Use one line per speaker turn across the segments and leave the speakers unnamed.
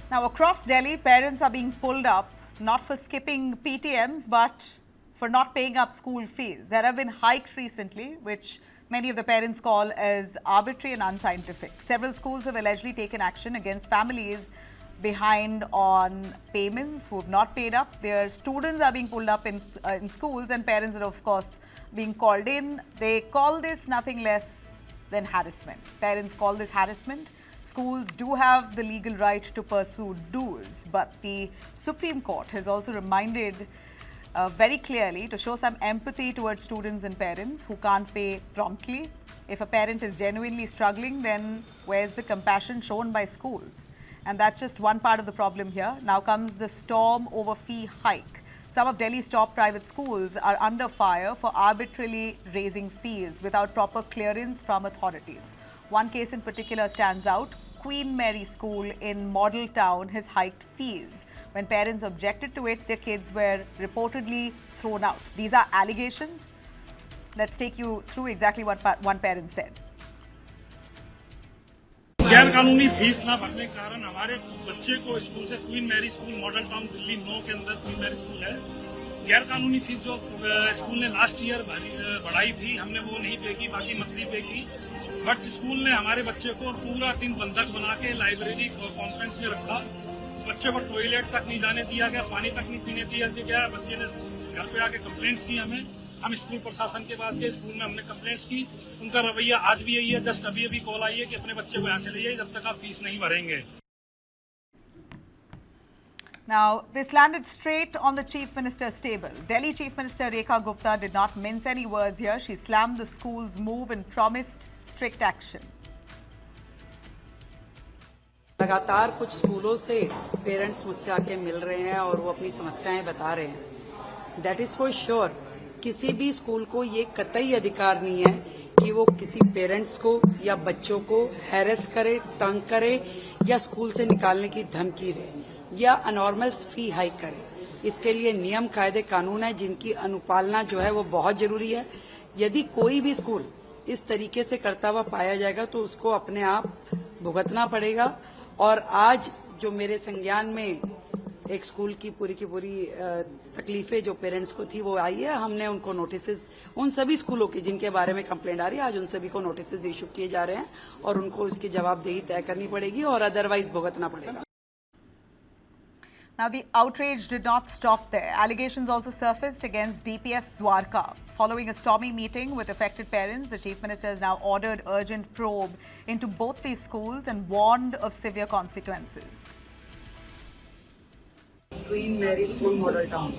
Now, across Delhi, parents are being pulled up not for skipping PTMs, but for not paying up school fees. There have been hikes recently, which many of the parents call as arbitrary and unscientific. Several schools have allegedly taken action against families behind on payments who have not paid up. Their students are being pulled up in schools, and parents are, of course, being called in. They call this nothing less than harassment. Parents call this harassment. Schools do have the legal right to pursue dues, but the Supreme Court has also reminded very clearly to show some empathy towards students and parents who can't pay promptly. If a parent is genuinely struggling, then where's the compassion shown by schools? And that's just one part of the problem here. Now comes the storm over fee hike. Some of Delhi's top private schools are under fire for arbitrarily raising fees without proper clearance from authorities. One case in particular stands out. Queen Mary School in Model Town has hiked fees. When parents objected to it, their kids were reportedly thrown out. These are allegations. Let's take you through exactly what one parent said.
गैर कानूनी fees ना भरने के कारण हमारे बच्चे को school से Queen Mary school Model Town Delhi 9 के अंदर क्वीन मैरी स्कूल है। गैर कानूनी फीस जो स्कूल ने लास्ट ईयर बढ़ाई थी, हमने वो नहीं पे की, बाकी मंथली पे की। बट स्कूल ने हमारे बच्चे को पूरा दिन बंधक बना के लाइब्रेरी कॉन्फ्रेंस में रखा। बच्चे को टॉयलेट तक नहीं जाने दिया गया, पानी तक नहीं पीने दिया गया। बच्चे ने घर पे आके कंप्लेंट्स की हमें। हम स्कूल प्रशासन के पास गए, स्कूल में हमने कंप्लेंट्स की। उनका रवैया आज भी यही है। जस्ट अभी कॉल आई है कि अपने बच्चे को यहाँ से ले जाइए जब तक आप फीस नहीं भरेंगे।
Now, this landed straight on the Chief Minister's table. Delhi Chief Minister Rekha Gupta did not mince any words here. She slammed the school's move and promised strict action.
लगातार कुछ स्कूलों से पेरेंट्स मुझसे आके मिल रहे हैं और वो अपनी समस्याएं बता रहे हैं। दैट इज फॉर श्योर किसी भी स्कूल को ये कतई अधिकार नहीं है कि वो किसी पेरेंट्स को या बच्चों को हैरेस करे, तंग करे या स्कूल से निकालने की धमकी दे या अनॉर्मल फी हाइक करे। इसके लिए नियम, कायदे, कानून है जिनकी अनुपालना जो है वो बहुत जरूरी है। यदि कोई भी स्कूल इस तरीके से करता हुआ पाया जाएगा तो उसको अपने आप भुगतना पड़ेगा। और आज जो मेरे संज्ञान में एक स्कूल की पूरी तकलीफें जो पेरेंट्स को थी वो आई है, हमने उनको नोटिसेस, उन सभी स्कूलों की जिनके बारे में कंप्लेंट आ रही है, आज उन सभी को नोटिसेस इशू किए जा रहे हैं और उनको इसकी जवाबदेही तय करनी पड़ेगी और अदरवाइज भुगतना पड़ेगा।
Now, the outrage did not stop there. Allegations also surfaced against DPS Dwarka. Following a stormy meeting with affected parents, the Chief Minister has now ordered urgent probe into both these schools and warned of severe consequences.
Queen Mary school Model Town,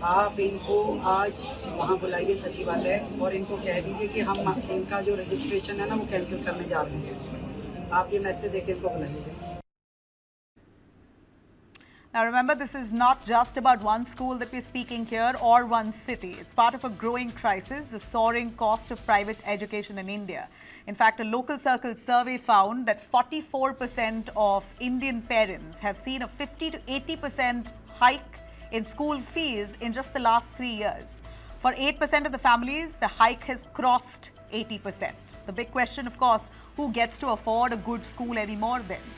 आप इनको आज वहाँ बुलाइए सचिवालय और इनको कह दीजिए कि हम इनका जो रजिस्ट्रेशन है ना वो कैंसिल करने जा रहे हैं। आप ये मैसेज देके इनको बुलाइए।
Now remember, this is not just about one school that we're speaking here or one city. It's part of a growing crisis, the soaring cost of private education in India. In fact, a LocalCircles survey found that 44% of Indian parents have seen a 50 to 80% hike in school fees in just the last 3 years. For 8% of the families, the hike has crossed 80%. The big question, of course, who gets to afford a good school anymore then?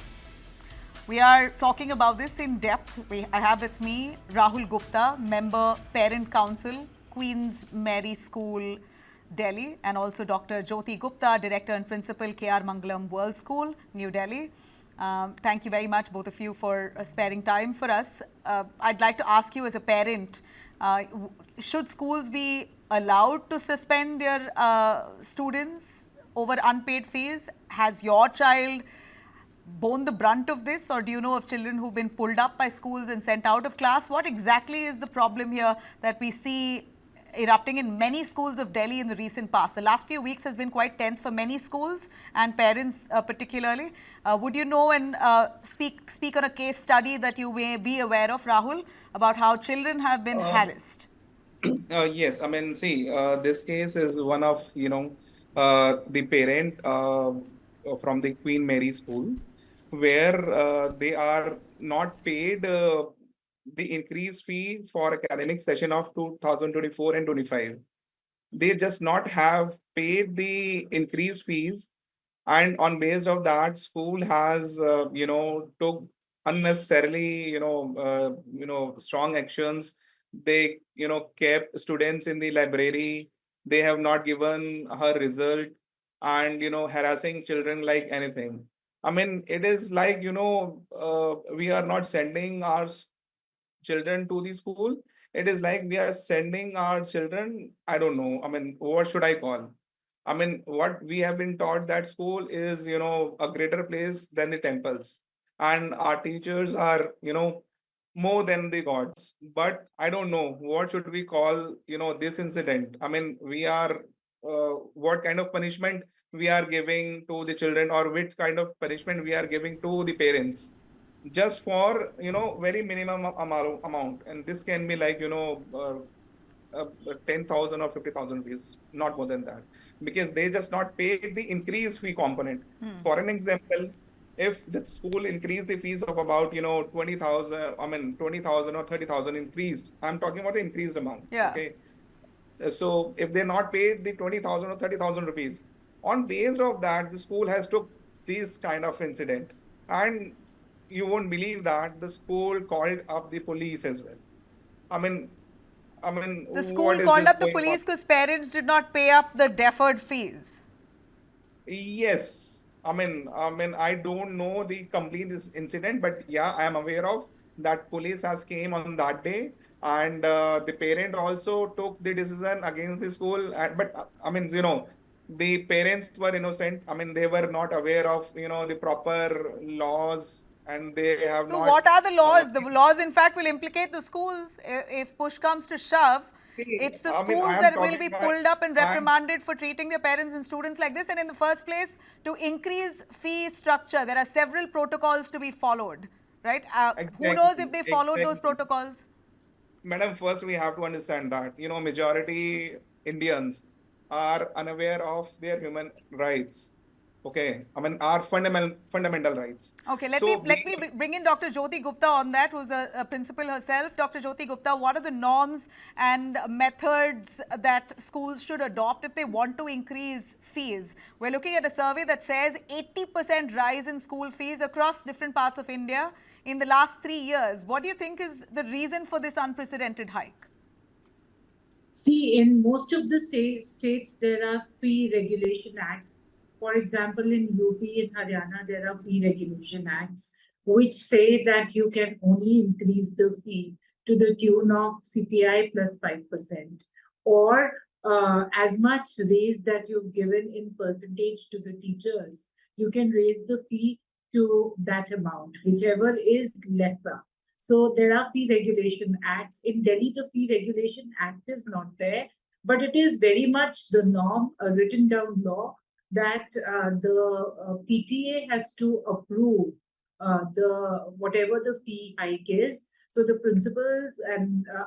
We are talking about this in depth. I have with me Rahul Gupta, Member Parent Council, Queen's Mary School, Delhi, and also Dr. Jyoti Gupta, Director and Principal, K.R. Mangalam World School, New Delhi. Thank you very much, both of you, for sparing time for us. I'd like to ask you as a parent, should schools be allowed to suspend their students over unpaid fees? Has your child borne the brunt of this, or do you know of children who've been pulled up by schools and sent out of class? What exactly is the problem here that we see erupting in many schools of Delhi in the recent past? The last few weeks has been quite tense for many schools and parents particularly. Would you know and speak on a case study that you may be aware of, Rahul, about how children have been harassed?
Yes, I mean, see, this case is one of, the parent from the Queen Mary School, where they are not paid the increased fee for academic session of 2024 and 25. They just not have paid the increased fees, and on base of that, school has took unnecessarily, strong actions. They, kept students in the library. They have not given her result, and, harassing children like anything. I mean, it is like, we are not sending our children to the school. It is like we are sending our children, I don't know. I mean, what should I call? I mean, what we have been taught that school is, a greater place than the temples. And our teachers are, more than the gods. But I don't know what should we call, this incident. I mean, what kind of punishment we are giving to the children, or which kind of punishment we are giving to the parents, just for, very minimum amount. And this can be like, 10,000 or 50,000 rupees, not more than that, because they just not paid the increased fee component. For an example, if the school increased the fees of about, 20,000, I mean 20,000 or 30,000 increased, I'm talking about the increased amount.
Yeah.
Okay. So if they're not paid the 20,000 or 30,000 rupees, on base of that, the school has took this kind of incident. And you won't believe that the school called up the police as well. I mean,
The school
what is
called
this
up the
going on?
police because parents did not pay up the deferred fees.
Yes, I don't know the complete this incident, but yeah, I am aware of that. Police has came on that day, and the parent also took the decision against the school. But the parents were innocent. I mean, they were not aware of, the proper laws, and they have
So
not.
what are the laws? The laws, in fact, will implicate the schools. If push comes to shove, it's the schools
I am
that will be
talking.
pulled up and
I am
reprimanded for treating their parents and students like this. And in the first place, to increase fee structure, there are several protocols to be followed, right? Who knows if they followed those
exactly.
protocols?
Madam, first we have to understand that, majority Indians are unaware of their human rights. Okay. I mean, our fundamental rights.
Okay, let
So
me bring in Dr. Jyoti Gupta on that, who's a principal herself. Dr. Jyoti Gupta, what are the norms and methods that schools should adopt if they want to increase fees? We're looking at a survey that says 80% rise in school fees across different parts of India in the last 3 years. What do you think is the reason for this unprecedented hike?
See, in most of the states, there are fee regulation acts. For example, in UP and Haryana, there are fee regulation acts which say that you can only increase the fee to the tune of CPI plus 5%, or as much raise that you've given in percentage to the teachers. You can raise the fee to that amount, whichever is lesser. So there are fee regulation acts. In Delhi, the fee regulation act is not there, but it is very much the norm, a written down law that the PTA has to approve the whatever the fee hike is. So the principals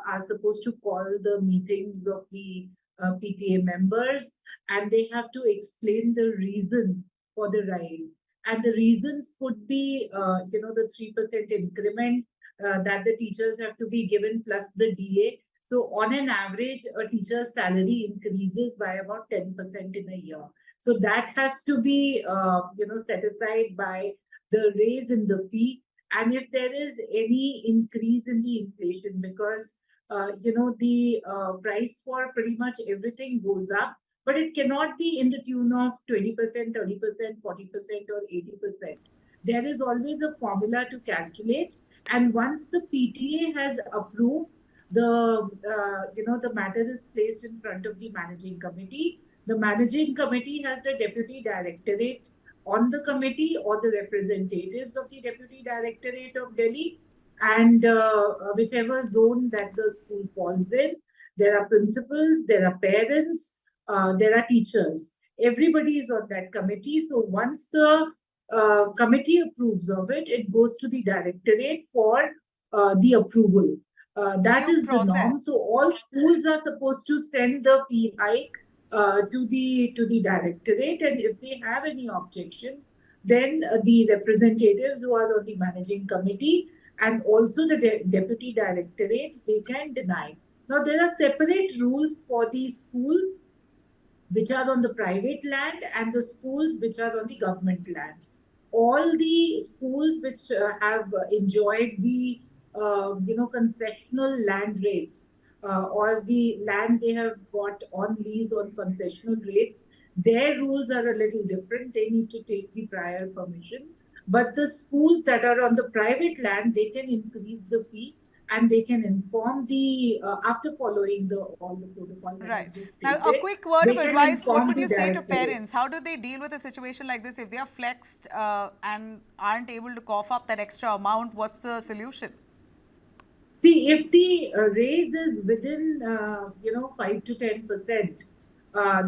are supposed to call the meetings of the PTA members, and they have to explain the reason for the rise. And the reasons could be, the 3% increment that the teachers have to be given plus the DA. So on an average, a teacher's salary increases by about 10% in a year. So that has to be, set aside by the raise in the fee. And if there is any increase in the inflation, because, the price for pretty much everything goes up, but it cannot be in the tune of 20%, 30%, 40%, or 80%. There is always a formula to calculate. And once the PTA has approved, the matter is placed in front of the managing committee. The managing committee has the deputy directorate on the committee, or the representatives of the deputy directorate of Delhi, and whichever zone that the school falls in. There are principals, there are parents, there are teachers. Everybody is on that committee. So once the committee approves of it, it goes to the directorate for the approval. That is the norm. So all schools are supposed to send the fee hike to the directorate, and if they have any objection, then the representatives who are on the managing committee and also the deputy directorate, they can deny. Now there are separate rules for the schools which are on the private land and the schools which are on the government land. all the schools which have enjoyed the concessional land rates, or the land they have got on lease on concessional rates, their rules are a little different. They need to take the prior permission. But the schools that are on the private land, they can increase the fee, and they can inform the after following the all the protocol that
Right.
I've just
Now, a
stated.
quick word
They
of
can
advice. What
inform
would
the
you say to
directorate.
parents? How do they deal with a situation like this if they are flexed and aren't able to cough up that extra amount? What's the solution?
See, if the raise is within 5 to 10%,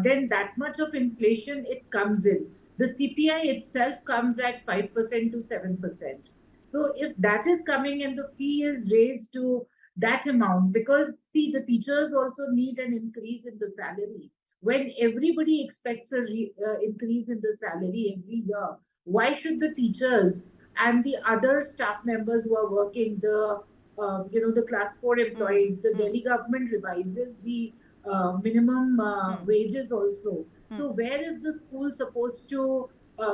then that much of inflation it comes in. The CPI itself comes at 5% to 7%. So if that is coming and the fee is raised to that amount, because see, the teachers also need an increase in the salary. When everybody expects a increase in the salary every year, why should the teachers and the other staff members who are working, the class 4 employees, the Delhi government revises the minimum wages also. So where is the school supposed to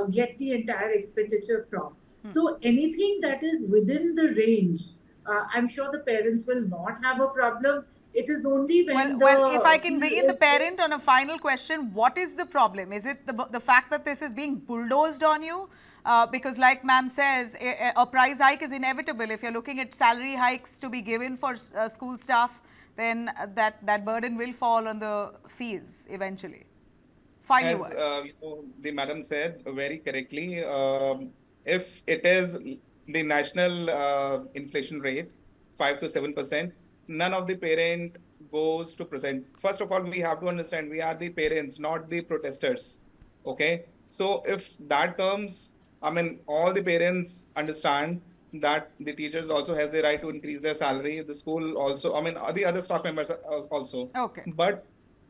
get the entire expenditure from? So anything that is within the range, I'm sure the parents will not have a problem. It is only when
Well, if I
the
can bring
fee
in the
is
parent on a final question, what is the problem? Is it the fact that this is being bulldozed on you? Because like ma'am says, a price hike is inevitable. If you're looking at salary hikes to be given for school staff, then that burden will fall on the fees eventually. Final
As
word.
the madam said very correctly, if it is the national inflation rate, 5 to 7%, none of the parent goes to present. First of all, we have to understand we are the parents, not the protesters. Okay, so if that comes, I mean, all the parents understand that the teachers also has the right to increase their salary. The school also, I mean, the other staff members also.
Okay.
But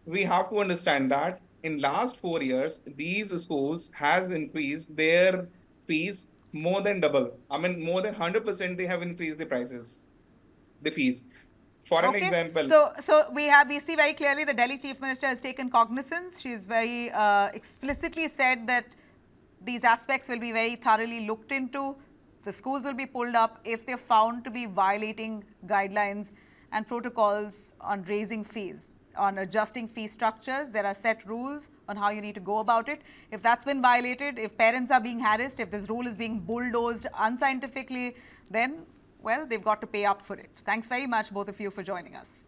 we have to understand that in last 4 years, these schools has increased their fees more than double. I mean, more than 100% they have increased the prices, the fees. For an
Okay,
example,
so we see very clearly the Delhi Chief Minister has taken cognizance. She's very explicitly said that these aspects will be very thoroughly looked into. The schools will be pulled up if they're found to be violating guidelines and protocols on raising fees, on adjusting fee structures. There are set rules on how you need to go about it. If that's been violated, if parents are being harassed, if this rule is being bulldozed unscientifically, then well, they've got to pay up for it. Thanks very much, both of you, for joining us.